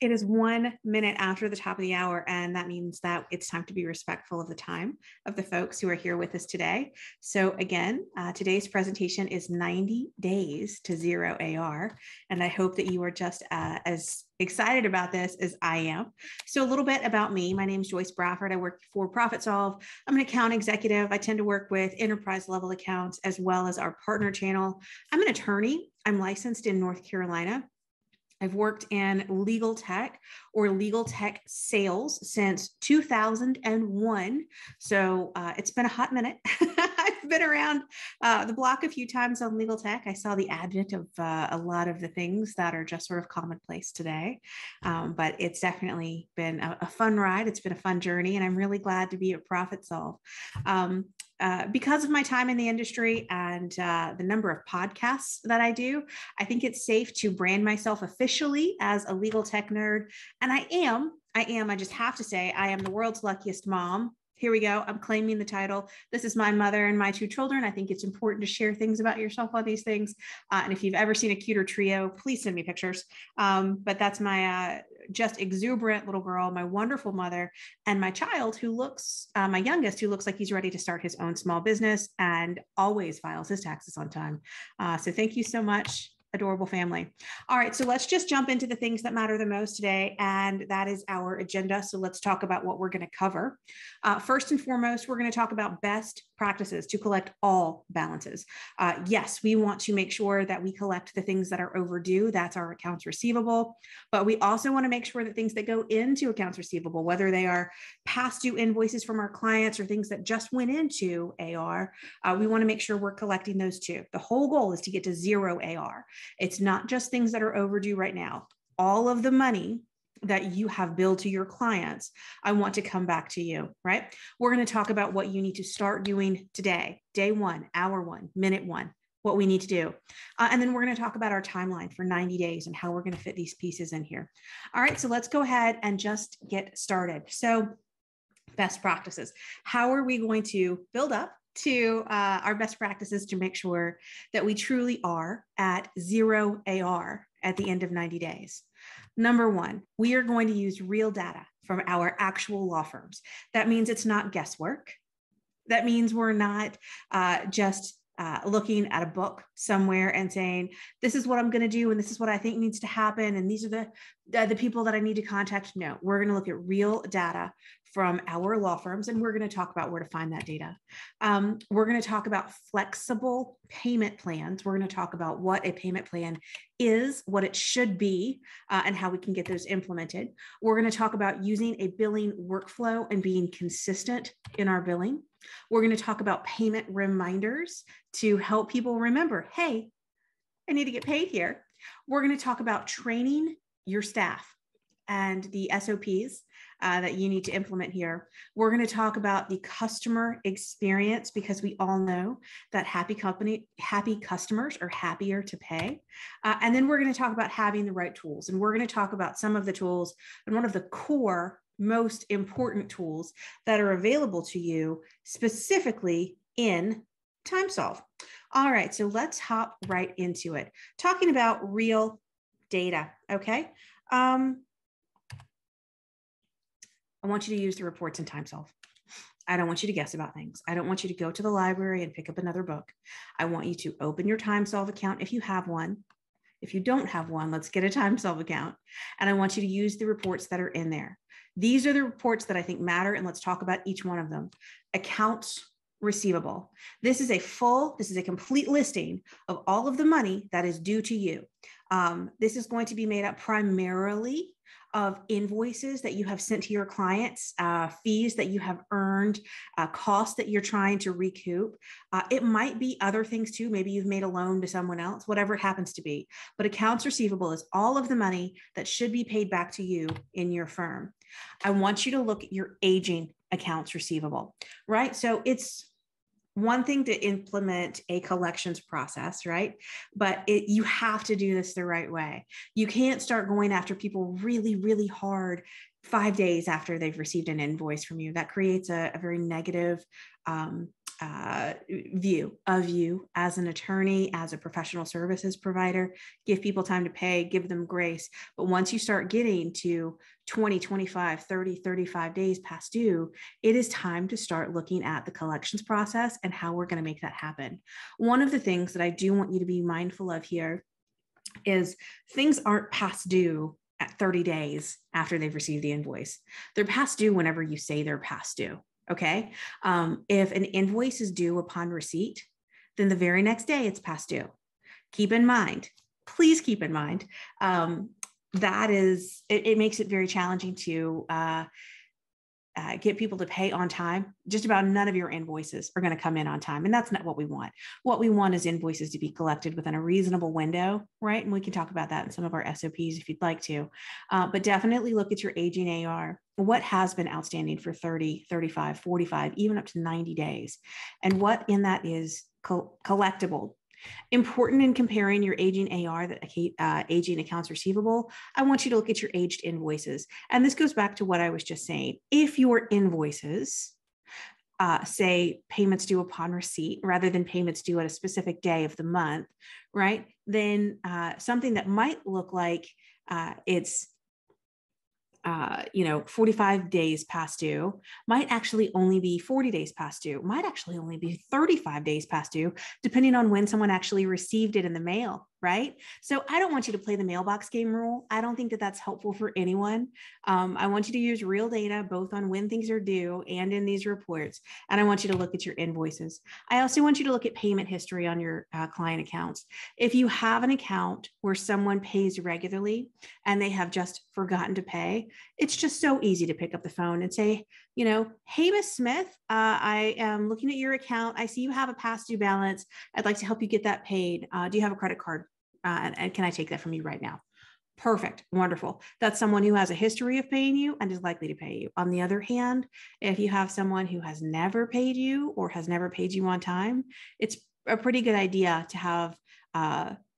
It is 1 minute after the top of the hour, and that means that it's time to be respectful of the time of the folks who are here with us today. So again, today's presentation is 90 days to zero AR, and I hope that you are just as excited about this as I am. So a little bit about me. My name is Joyce Bradford. I work for ProfitSolve. I'm an account executive. I tend to work with enterprise level accounts as well as our partner channel. I'm an attorney. I'm licensed in North Carolina. I've worked in legal tech or legal tech sales since 2001. So it's been a hot minute. I've been around the block a few times on legal tech. I saw the advent of a lot of the things that are just sort of commonplace today. But it's definitely been a fun ride. It's been a fun journey, and I'm really glad to be at ProfitSolve. Because of my time in the industry and the number of podcasts that I do, I think it's safe to brand myself officially as a legal tech nerd. And I just have to say, I am the world's luckiest mom. Here we go. I'm claiming the title. This is my mother and my 2 children. I think it's important to share things about yourself on these things. And if you've ever seen a cuter trio, please send me pictures. But that's my just exuberant little girl, my wonderful mother, and my child who looks, my youngest, who looks like he's ready to start his own small business and always files his taxes on time. So thank you so much. Adorable family. All right, so let's just jump into the things that matter the most today, and that is our agenda. So let's talk about what we're going to cover. First and foremost, we're going to talk about best practices to collect all balances. Yes, we want to make sure that we collect the things that are overdue. That's our accounts receivable. But we also want to make sure that things that go into accounts receivable, whether they are past due invoices from our clients or things that just went into AR, we want to make sure we're collecting those too. The whole goal is to get to zero AR. It's not just things that are overdue right now. All of the money that you have billed to your clients, I want to come back to you, right? We're going to talk about what you need to start doing today, day 1, hour 1, minute 1, what we need to do. And then we're going to talk about our timeline for 90 days and how we're going to fit these pieces in here. All right, so let's go ahead and just get started. So best practices. How are we going to build up to our best practices to make sure that we truly are at zero AR at the end of 90 days? Number 1, we are going to use real data from our actual law firms. That means it's not guesswork. That means we're not just looking at a book somewhere and saying, this is what I'm going to do, and this is what I think needs to happen, and these are the people that I need to contact. No, we're going to look at real data from our law firms, and we're going to talk about where to find that data. We're going to talk about flexible payment plans. We're going to talk about what a payment plan is, what it should be, and how we can get those implemented. We're going to talk about using a billing workflow and being consistent in our billing. We're going to talk about payment reminders to help people remember, hey, I need to get paid here. We're going to talk about training your staff and the SOPs that you need to implement here. We're going to talk about the customer experience, because we all know that happy customers are happier to pay. And then we're going to talk about having the right tools. And we're going to talk about some of the tools and one of the core, most important tools that are available to you specifically in TimeSolve. All right, so let's hop right into it. Talking about real data, okay? I want you to use the reports in TimeSolve. I don't want you to guess about things. I don't want you to go to the library and pick up another book. I want you to open your TimeSolve account if you have one. If you don't have one, let's get a TimeSolve account. And I want you to use the reports that are in there. These are the reports that I think matter, and let's talk about each one of them. Accounts receivable. This is a complete listing of all of the money that is due to you. This is going to be made up primarily of invoices that you have sent to your clients, fees that you have earned, costs that you're trying to recoup. It might be other things too. Maybe you've made a loan to someone else, whatever it happens to be. But accounts receivable is all of the money that should be paid back to you in your firm. I want you to look at your aging accounts receivable, right? So it's one thing to implement a collections process, right? But you have to do this the right way. You can't start going after people really, really hard 5 days after they've received an invoice from you. That creates a very negative view of you as an attorney, as a professional services provider. Give people time to pay, give them grace. But once you start getting to 20, 25, 30, 35 days past due, it is time to start looking at the collections process and how we're going to make that happen. One of the things that I do want you to be mindful of here is things aren't past due at 30 days after they've received the invoice. They're past due whenever you say they're past due. Okay. If an invoice is due upon receipt, then the very next day it's past due. Keep in mind, please keep in mind, that is, it makes it very challenging to get people to pay on time. Just about none of your invoices are going to come in on time. And that's not what we want. What we want is invoices to be collected within a reasonable window, right? And we can talk about that in some of our SOPs if you'd like to. But definitely look at your aging AR. What has been outstanding for 30, 35, 45, even up to 90 days? And what in that is collectible? Important in comparing your aging AR, that aging accounts receivable, I want you to look at your aged invoices. And this goes back to what I was just saying. If your invoices say payments due upon receipt rather than payments due at a specific day of the month, right? Then something that might look like it's 45 days past due might actually only be 40 days past due, might actually only be 35 days past due, depending on when someone actually received it in the mail, right? So I don't want you to play the mailbox game rule. I don't think that that's helpful for anyone. I want you to use real data, both on when things are due and in these reports. And I want you to look at your invoices. I also want you to look at payment history on your client accounts. If you have an account where someone pays regularly and they have just forgotten to pay, it's just so easy to pick up the phone and say, hey, Miss Smith, I am looking at your account. I see you have a past due balance. I'd like to help you get that paid. Do you have a credit card? And can I take that from you right now? Perfect. Wonderful. That's someone who has a history of paying you and is likely to pay you. On the other hand, if you have someone who has never paid you or has never paid you on time, it's a pretty good idea to have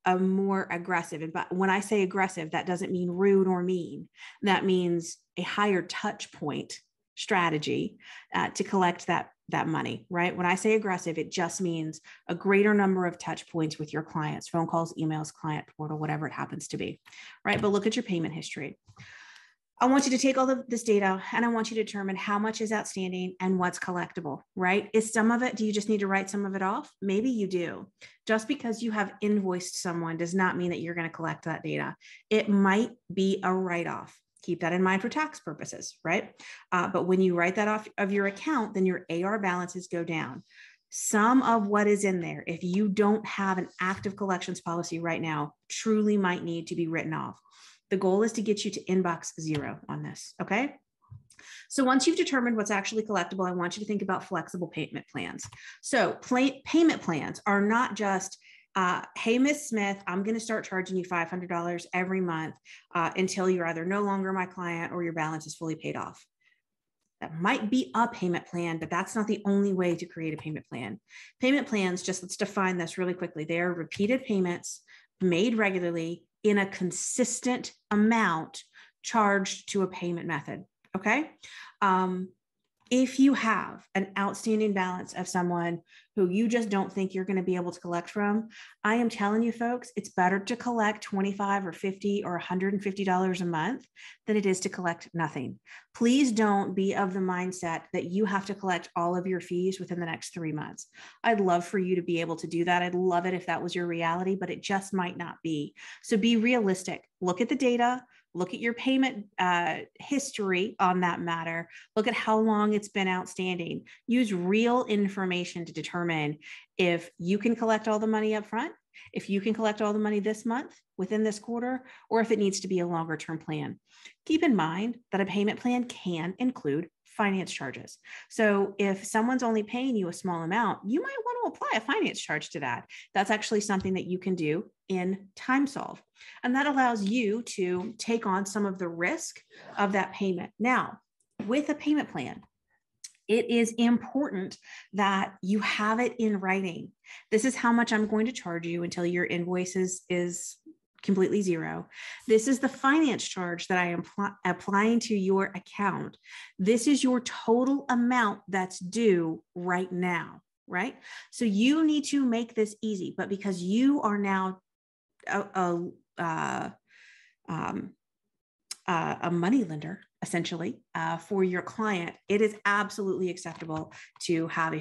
a more aggressive. And when I say aggressive, that doesn't mean rude or mean. That means a higher touch point strategy to collect that money, right? When I say aggressive, it just means a greater number of touch points with your clients, phone calls, emails, client portal, whatever it happens to be, right? But look at your payment history. I want you to take all of this data and I want you to determine how much is outstanding and what's collectible, right? Is some of it, do you just need to write some of it off? Maybe you do. Just because you have invoiced someone does not mean that you're going to collect that data. It might be a write-off. Keep that in mind for tax purposes, right? But when you write that off of your account, then your AR balances go down. Some of what is in there, if you don't have an active collections policy right now, truly might need to be written off. The goal is to get you to inbox 0 on this, okay? So once you've determined what's actually collectible, I want you to think about flexible payment plans. So payment plans are not just, hey, Miss Smith, I'm going to start charging you $500 every month until you're either no longer my client or your balance is fully paid off. That might be a payment plan, but that's not the only way to create a payment plan. Payment plans, just let's define this really quickly. They are repeated payments made regularly in a consistent amount charged to a payment method, okay? If you have an outstanding balance of someone who you just don't think you're going to be able to collect from, I am telling you folks, it's better to collect $25 or $50 or $150 a month than it is to collect nothing. Please don't be of the mindset that you have to collect all of your fees within the next 3 months. I'd love for you to be able to do that. I'd love it if that was your reality, but it just might not be. So be realistic. Look at the data. Look at your payment history on that matter. Look at how long it's been outstanding. Use real information to determine if you can collect all the money up front, if you can collect all the money this month within this quarter, or if it needs to be a longer term plan. Keep in mind that a payment plan can include finance charges. So if someone's only paying you a small amount, you might want to apply a finance charge to that. That's actually something that you can do in TimeSolve. And that allows you to take on some of the risk of that payment. Now, with a payment plan, it is important that you have it in writing. This is how much I'm going to charge you until your invoice is completely 0. This is the finance charge that I am applying to your account. This is your total amount that's due right now. right? So you need to make this easy, but because you are now a money lender, essentially, for your client, it is absolutely acceptable to have a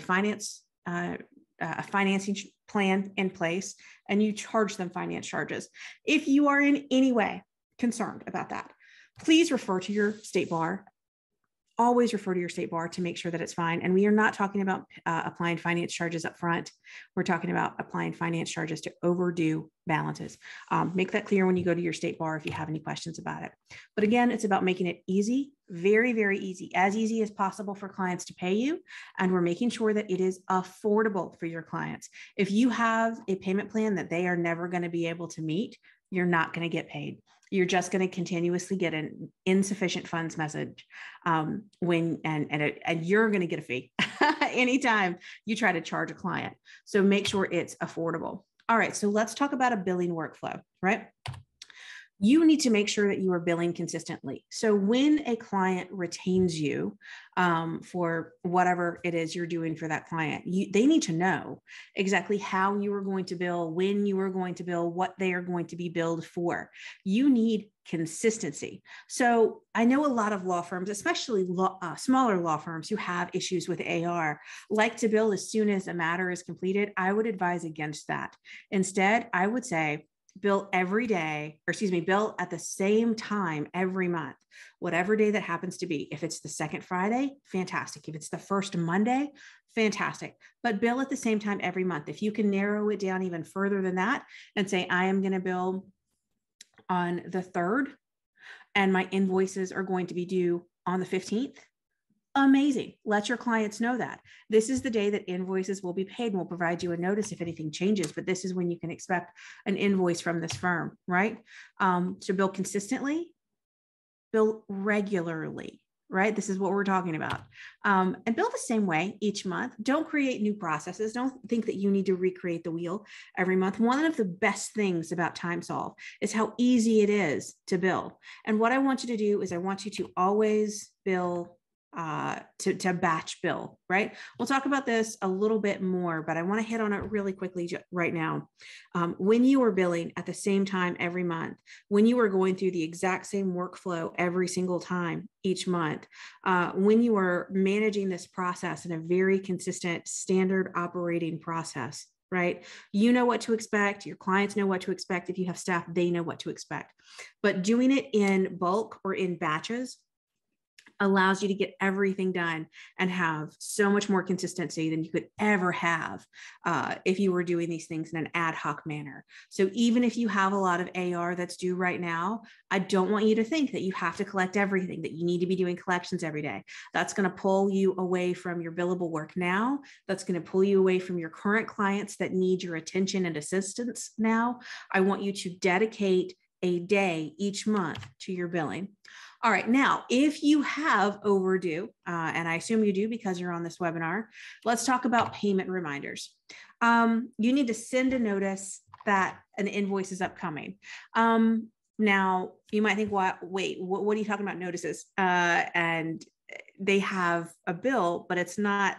financing plan in place, and you charge them finance charges. If you are in any way concerned about that, please refer to your state bar. Always refer to your state bar to make sure that it's fine. And we are not talking about applying finance charges up front. We're talking about applying finance charges to overdue balances. Make that clear when you go to your state bar if you have any questions about it. But again, it's about making it easy, very, very easy as possible for clients to pay you. And we're making sure that it is affordable for your clients. If you have a payment plan that they are never going to be able to meet, you're not going to get paid. You're just going to continuously get an insufficient funds message and you're going to get a fee anytime you try to charge a client. So make sure it's affordable. All right, so let's talk about a billing workflow, right? You need to make sure that you are billing consistently. So when a client retains you for whatever it is you're doing for that client, they need to know exactly how you are going to bill, when you are going to bill, what they are going to be billed for. You need consistency. So I know a lot of law firms, especially smaller law firms who have issues with AR, like to bill as soon as a matter is completed. I would advise against that. Instead, I would say, bill every day, bill at the same time every month, whatever day that happens to be. If it's the second Friday, fantastic. If it's the first Monday, fantastic. But bill at the same time every month. If you can narrow it down even further than that and say, I am going to bill on the 3rd and my invoices are going to be due on the 15th, amazing. Let your clients know that this is the day that invoices will be paid, and we'll provide you a notice if anything changes, but this is when you can expect an invoice from this firm, right? To bill consistently, bill regularly, right? This is what we're talking about. And bill the same way each month. Don't create new processes. Don't think that you need to recreate the wheel every month. One of the best things about TimeSolve is how easy it is to bill. And what I want you to do is I want you to always bill to batch bill, right? We'll talk about this a little bit more, but I want to hit on it really quickly right now. When you are billing at the same time every month, when you are going through the exact same workflow every single time each month, when you are managing this process in a very consistent standard operating process, right? You know what to expect. Your clients know what to expect. If you have staff, they know what to expect. But doing it in bulk or in batches allows you to get everything done and have so much more consistency than you could ever have if you were doing these things in an ad hoc manner. So even if you have a lot of AR that's due right now, I don't want you to think that you have to collect everything, that you need to be doing collections every day. That's going to pull you away from your billable work now. That's going to pull you away from your current clients that need your attention and assistance now. I want you to dedicate a day each month to your billing. All right, now, if you have overdue, and I assume you do because you're on this webinar, let's talk about payment reminders. You need to send a notice that an invoice is upcoming. Now, you might think, what are you talking about notices? And they have a bill, but it's not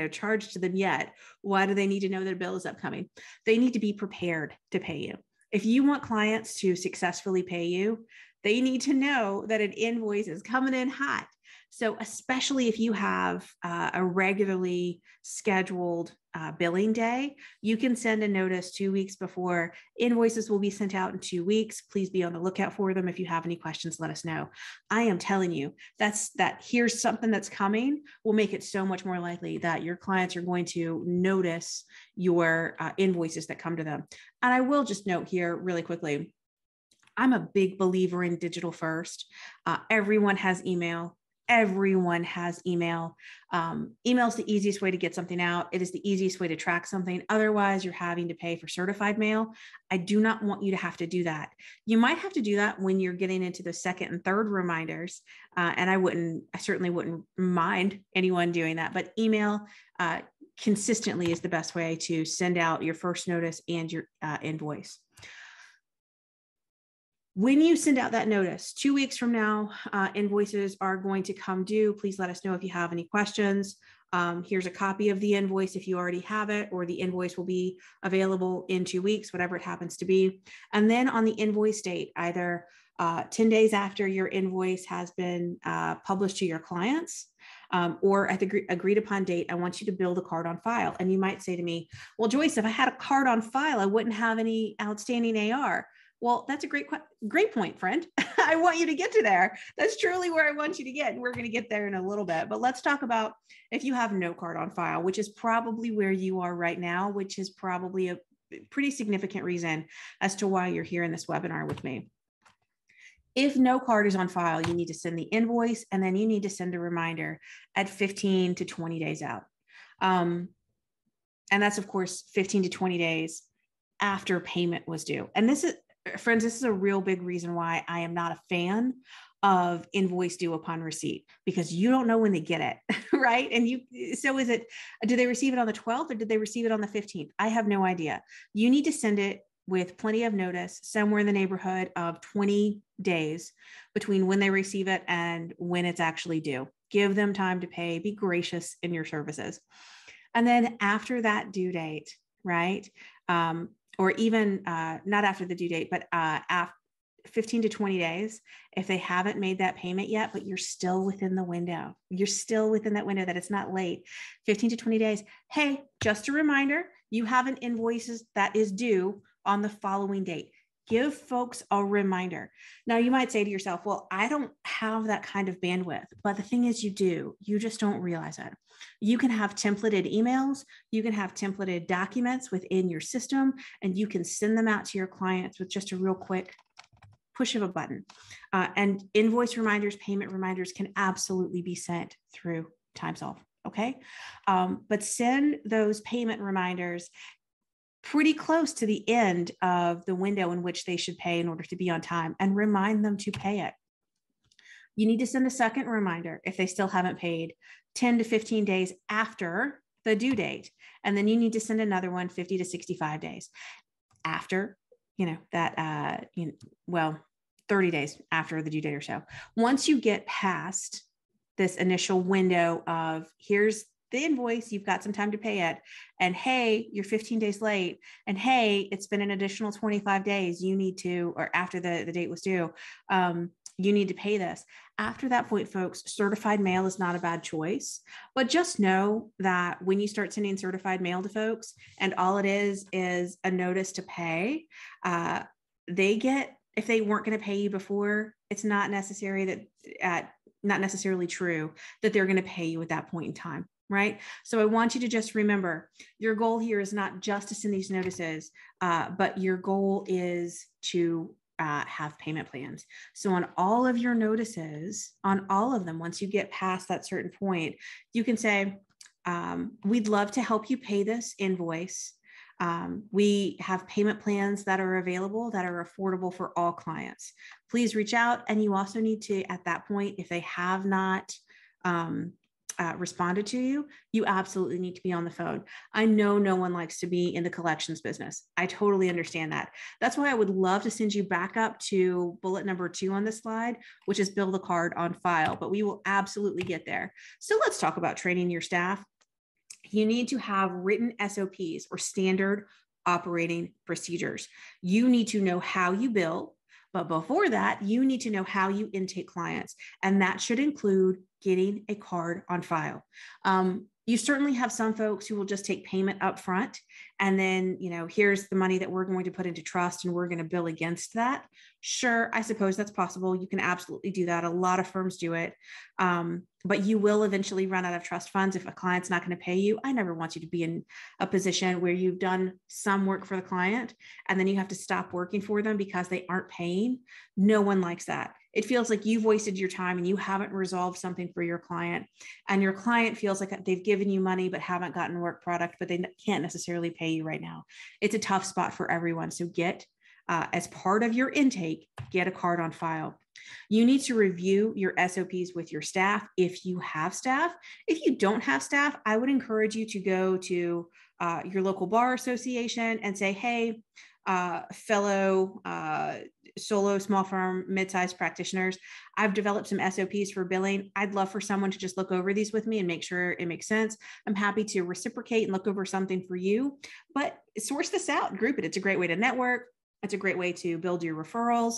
charged to them yet. Why do they need to know that a bill is upcoming? They need to be prepared to pay you. If you want clients to successfully pay you, they need to know that an invoice is coming in hot. So especially if you have a regularly scheduled billing day, you can send a notice 2 weeks before. Invoices will be sent out in 2 weeks. Please be on the lookout for them. If you have any questions, let us know. I am telling you, that here's something that's coming will make it so much more likely that your clients are going to notice your invoices that come to them. And I will just note here really quickly, I'm a big believer in digital first. Everyone has email. Everyone has email. Email is the easiest way to get something out. It is the easiest way to track something. Otherwise, you're having to pay for certified mail. I do not want you to have to do that. You might have to do that when you're getting into the second and third reminders. And I certainly wouldn't mind anyone doing that, but email consistently is the best way to send out your first notice and your invoice. When you send out that notice, 2 weeks from now, invoices are going to come due. Please let us know if you have any questions. Here's a copy of the invoice if you already have it, or the invoice will be available in 2 weeks, whatever it happens to be. And then on the invoice date, either 10 days after your invoice has been published to your clients, or at the agreed upon date, I want you to build a card on file. And you might say to me, well, Joyce, if I had a card on file, I wouldn't have any outstanding AR. Well, that's a great point, friend. I want you to get to there. That's truly where I want you to get. And we're going to get there in a little bit. But let's talk about if you have no card on file, which is probably where you are right now, which is probably a pretty significant reason as to why you're here in this webinar with me. If no card is on file, you need to send the invoice, and then you need to send a reminder at 15 to 20 days out. And that's, of course, 15 to 20 days after payment was due. And this is, friends, this is a real big reason why I am not a fan of invoice due upon receipt, because you don't know when they get it, right? And so is it, did they receive it on the 12th or did they receive it on the 15th? I have no idea. You need to send it with plenty of notice, somewhere in the neighborhood of 20 days between when they receive it and when it's actually due. Give them time to pay, be gracious in your services. And then after that due date, right? Or even not after the due date, but after 15 to 20 days, if they haven't made that payment yet, but you're still within the window, you're still within that window that it's not late, 15 to 20 days. Hey, just a reminder, you have an invoice that is due on the following date. Give folks a reminder. Now, you might say to yourself, well, I don't have that kind of bandwidth, but the thing is you do, you just don't realize it. You can have templated emails, you can have templated documents within your system, and you can send them out to your clients with just a real quick push of a button. And invoice reminders, payment reminders can absolutely be sent through TimeSolve, okay? But send those payment reminders pretty close to the end of the window in which they should pay in order to be on time, and remind them to pay it. You need to send a second reminder if they still haven't paid 10 to 15 days after the due date. And then you need to send another one 50 to 65 days after, that, 30 days after the due date or so. Once you get past this initial window of here's the invoice, you've got some time to pay it, and hey, you're 15 days late, and hey, it's been an additional 25 days, you need to, or after the date was due, you need to pay this. After that point, folks, certified mail is not a bad choice, but just know that when you start sending certified mail to folks and all it is a notice to pay, they get, if they weren't going to pay you before, it's not necessary that, not necessarily true that they're going to pay you at that point in time. Right? So I want you to just remember, your goal here is not just to send these notices, but your goal is to have payment plans. So on all of your notices, on all of them, once you get past that certain point, you can say, we'd love to help you pay this invoice. We have payment plans that are available that are affordable for all clients. Please reach out. And you also need to, at that point, if they have not responded to you, you absolutely need to be on the phone. I know no one likes to be in the collections business. I totally understand that. That's why I would love to send you back up to bullet number 2 on this slide, which is build a card on file, but we will absolutely get there. So let's talk about training your staff. You need to have written SOPs, or standard operating procedures. You need to know how you bill, but before that, you need to know how you intake clients, and that should include getting a card on file. You certainly have some folks who will just take payment up front, and then, here's the money that we're going to put into trust and we're going to bill against that. Sure, I suppose that's possible. You can absolutely do that. A lot of firms do it. But you will eventually run out of trust funds if a client's not going to pay you. I never want you to be in a position where you've done some work for the client and then you have to stop working for them because they aren't paying. No one likes that. It feels like you've wasted your time and you haven't resolved something for your client, and your client feels like they've given you money but haven't gotten work product, but they can't necessarily pay you right now. It's a tough spot for everyone. So get, as part of your intake, get a card on file. You need to review your SOPs with your staff if you have staff. If you don't have staff, I would encourage you to go to your local bar association and say, hey, fellow solo, small firm, mid-sized practitioners, I've developed some SOPs for billing. I'd love for someone to just look over these with me and make sure it makes sense. I'm happy to reciprocate and look over something for you, but source this out, group it. It's a great way to network. It's a great way to build your referrals.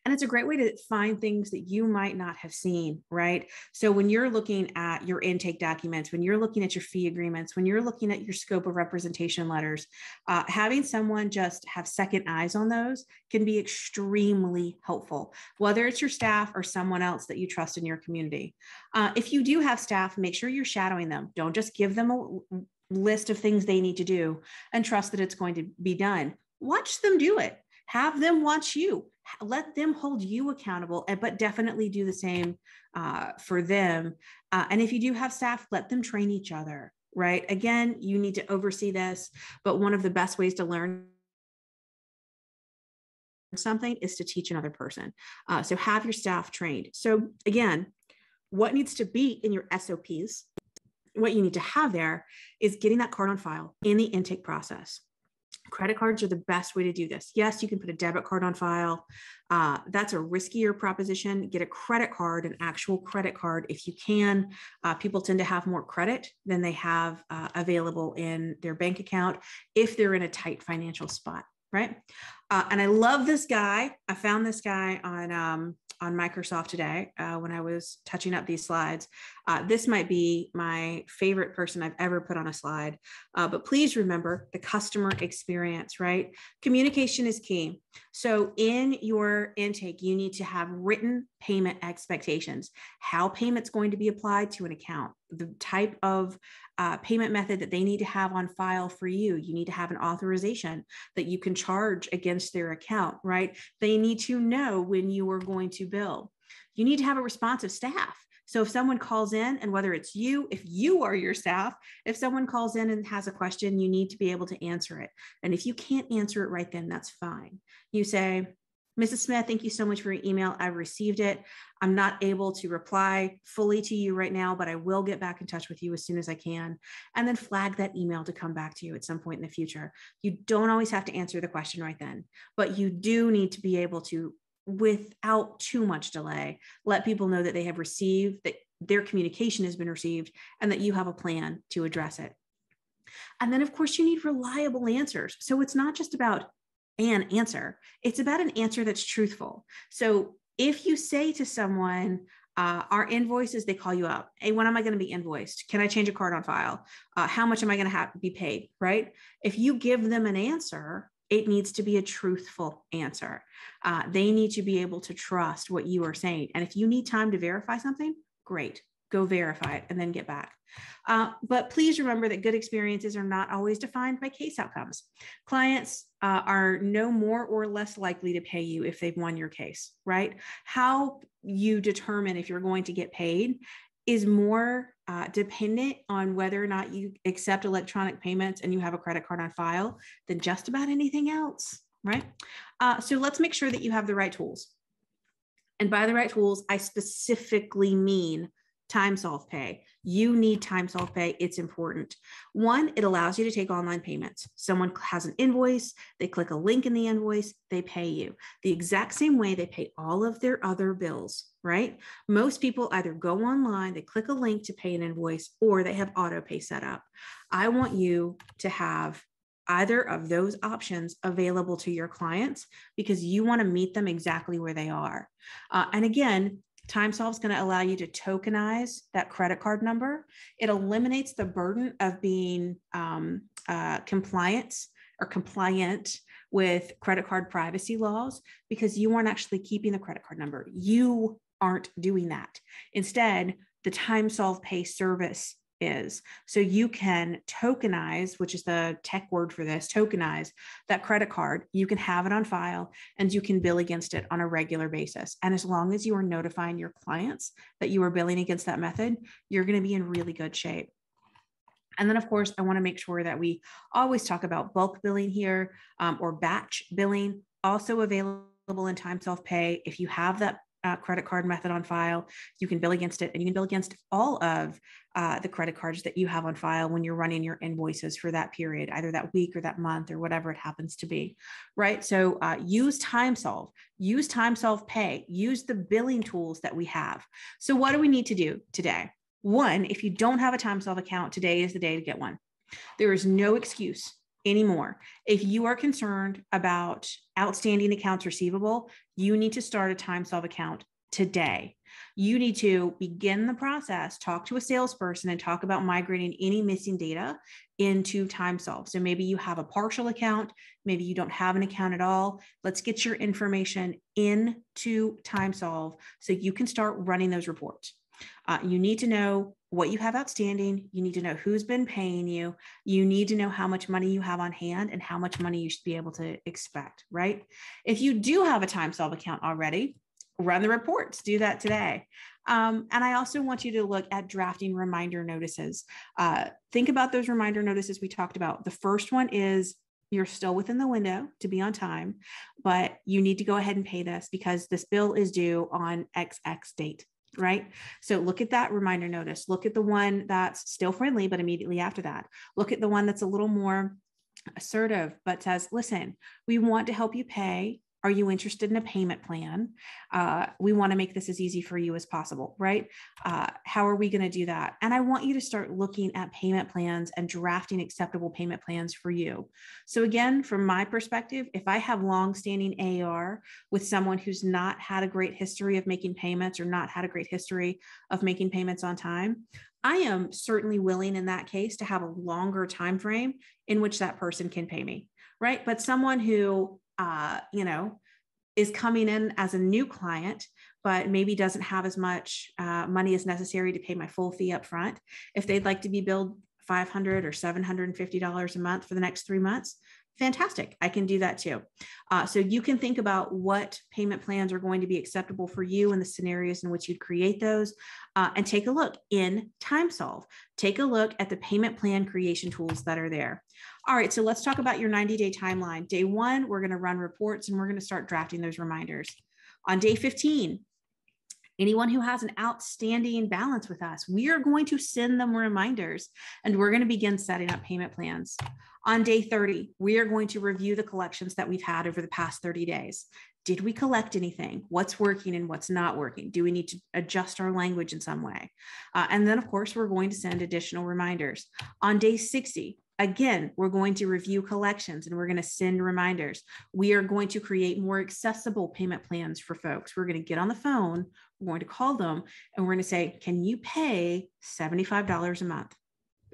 And it's a great way to find things that you might not have seen, right? So when you're looking at your intake documents, when you're looking at your fee agreements, when you're looking at your scope of representation letters, having someone just have second eyes on those can be extremely helpful, whether it's your staff or someone else that you trust in your community. If you do have staff, make sure you're shadowing them. Don't just give them a list of things they need to do and trust that it's going to be done. Watch them do it. Have them watch you. Let them hold you accountable, but definitely do the same for them. And if you do have staff, let them train each other, right? Again, you need to oversee this, but one of the best ways to learn something is to teach another person. So have your staff trained. So again, what needs to be in your SOPs, what you need to have there is getting that card on file in the intake process. Credit cards are the best way to do this. Yes, you can put a debit card on file. That's a riskier proposition. Get a credit card, an actual credit card if you can. People tend to have more credit than they have available in their bank account if they're in a tight financial spot, right? And I love this guy. I found this guy on Microsoft today when I was touching up these slides. This might be my favorite person I've ever put on a slide, but please remember the customer experience, right? Communication is key. So in your intake, you need to have written payment expectations, how payment's going to be applied to an account, the type of payment method that they need to have on file for you. You need to have an authorization that you can charge against their account, right? They need to know when you are going to bill. You need to have a responsive staff. So if someone calls in, and whether it's you, if you are your staff, if someone calls in and has a question, you need to be able to answer it. And if you can't answer it right then, that's fine. You say, Mrs. Smith, thank you so much for your email. I've received it. I'm not able to reply fully to you right now, but I will get back in touch with you as soon as I can. And then flag that email to come back to you at some point in the future. You don't always have to answer the question right then, but you do need to be able to, without too much delay, let people know that they have received, that their communication has been received, and that you have a plan to address it. And then, of course, you need reliable answers. So it's not just about an answer, it's about an answer that's truthful. So if you say to someone, our invoices, they call you up. Hey, when am I going to be invoiced? Can I change a card on file? How much am I going to have to be paid? Right? If you give them an answer, it needs to be a truthful answer. They need to be able to trust what you are saying. And if you need time to verify something, great, go verify it and then get back. But please remember that good experiences are not always defined by case outcomes. Clients are no more or less likely to pay you if they've won your case, right? How you determine if you're going to get paid is more dependent on whether or not you accept electronic payments and you have a credit card on file than just about anything else, right? So let's make sure that you have the right tools. And by the right tools, I specifically mean TimeSolve Pay. You need TimeSolve Pay. It's important. One, it allows you to take online payments. Someone has an invoice, they click a link in the invoice, they pay you the exact same way they pay all of their other bills, right? Most people either go online, they click a link to pay an invoice, or they have auto pay set up. I want you to have either of those options available to your clients because you want to meet them exactly where they are. And again, TimeSolve is going to allow you to tokenize that credit card number. It eliminates the burden of being compliant with credit card privacy laws because you aren't actually keeping the credit card number. You aren't doing that. Instead, the TimeSolve Pay service is. So you can tokenize, which is the tech word for this, tokenize that credit card. You can have it on file and you can bill against it on a regular basis. And as long as you are notifying your clients that you are billing against that method, you're going to be in really good shape. And then, of course, I want to make sure that we always talk about bulk billing here or batch billing, also available in TimeSolve Pay. If you have that credit card method on file, you can bill against it, and you can bill against all of the credit cards that you have on file when you're running your invoices for that period, either that week or that month or whatever it happens to be, right? So use TimeSolve, use TimeSolve Pay, use the billing tools that we have. So what do we need to do today? One, if you don't have a TimeSolve account, today is the day to get one. There is no excuse anymore. If you are concerned about outstanding accounts receivable, you need to start a TimeSolve account today. You need to begin the process, talk to a salesperson, and talk about migrating any missing data into TimeSolve. So maybe you have a partial account, maybe you don't have an account at all. Let's get your information into TimeSolve so you can start running those reports. You need to know what you have outstanding. You need to know who's been paying you. You need to know how much money you have on hand and how much money you should be able to expect, right? If you do have a TimeSolve account already, run the reports, do that today. And I also want you to look at drafting reminder notices. Think about those reminder notices we talked about. The first one is you're still within the window to be on time, but you need to go ahead and pay this because this bill is due on XX date. Right? So look at that reminder notice. Look at the one that's still friendly, but immediately after that, look at the one that's a little more assertive, but says, listen, we want to help you pay. Are you interested in a payment plan? We want to make this as easy for you as possible, right? How are we going to do that? And I want you to start looking at payment plans and drafting acceptable payment plans for you. So again, from my perspective, if I have longstanding AR with someone who's not had a great history of making payments or not had a great history of making payments on time, I am certainly willing in that case to have a longer time frame in which that person can pay me, right? But someone who is coming in as a new client, but maybe doesn't have as much money as necessary to pay my full fee up front. If they'd like to be billed $500 or $750 a month for the next 3 months, fantastic. I can do that too. So you can think about what payment plans are going to be acceptable for you in the scenarios in which you'd create those, and take a look in TimeSolve. Take a look at the payment plan creation tools that are there. All right, so let's talk about your 90-day timeline. Day 1, we're going to run reports and we're going to start drafting those reminders. On day 15, anyone who has an outstanding balance with us, we are going to send them reminders and we're going to begin setting up payment plans. On day 30, we are going to review the collections that we've had over the past 30 days. Did we collect anything? What's working and what's not working? Do we need to adjust our language in some way? And then, of course, we're going to send additional reminders. On day 60, again, we're going to review collections and we're going to send reminders. We are going to create more accessible payment plans for folks. We're going to get on the phone, we're going to call them, and we're going to say, can you pay $75 a month?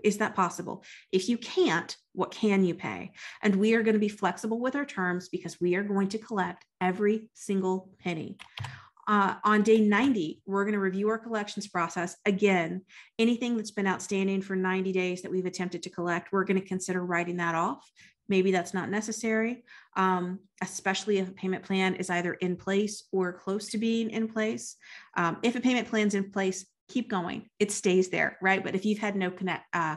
Is that possible? If you can't, what can you pay? And we are going to be flexible with our terms because we are going to collect every single penny. On day 90, we're going to review our collections process. Again, anything that's been outstanding for 90 days that we've attempted to collect, we're going to consider writing that off. Maybe that's not necessary, especially if a payment plan is either in place or close to being in place. If a payment plan's in place, keep going. It stays there, right? But if you've had no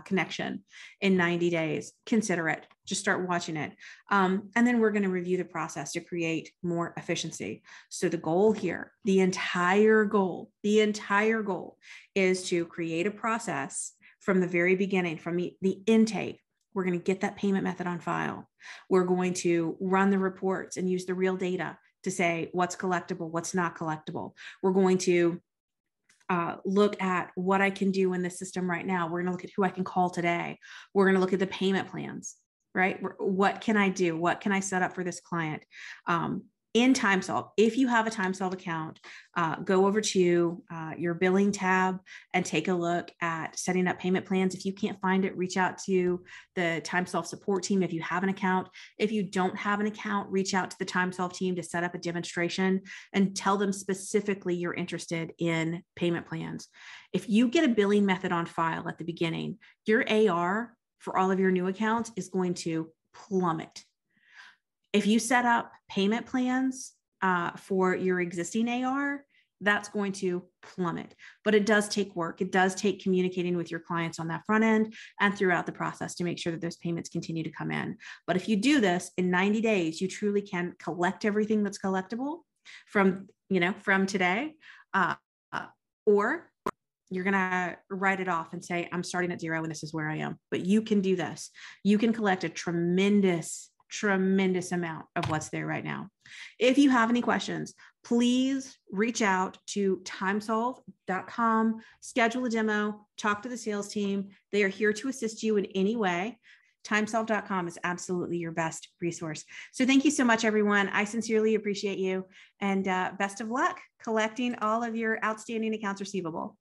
connection in 90 days, consider it. Just start watching it. And then we're going to review the process to create more efficiency. So the goal here, the entire goal is to create a process from the very beginning, from the intake. We're going to get that payment method on file. We're going to run the reports and use the real data to say what's collectible, what's not collectible. We're going to look at what I can do in the system right now. We're going to look at who I can call today. We're going to look at the payment plans, right? What can I do? What can I set up for this client? In TimeSolve, if you have a TimeSolve account, go over to your billing tab and take a look at setting up payment plans. If you can't find it, reach out to the TimeSolve support team if you have an account. If you don't have an account, reach out to the TimeSolve team to set up a demonstration and tell them specifically you're interested in payment plans. If you get a billing method on file at the beginning, your AR for all of your new accounts is going to plummet. If you set up payment plans for your existing AR, that's going to plummet. But it does take work. It does take communicating with your clients on that front end and throughout the process to make sure that those payments continue to come in. But if you do this in 90 days, you truly can collect everything that's collectible from from today, uh, or you're going to write it off and say, I'm starting at zero and this is where I am. But you can do this. You can collect a tremendous amount of what's there right now. If you have any questions, please reach out to timesolve.com, schedule a demo, talk to the sales team. They are here to assist you in any way. Timesolve.com is absolutely your best resource. So thank you so much, everyone. I sincerely appreciate you, and best of luck collecting all of your outstanding accounts receivable.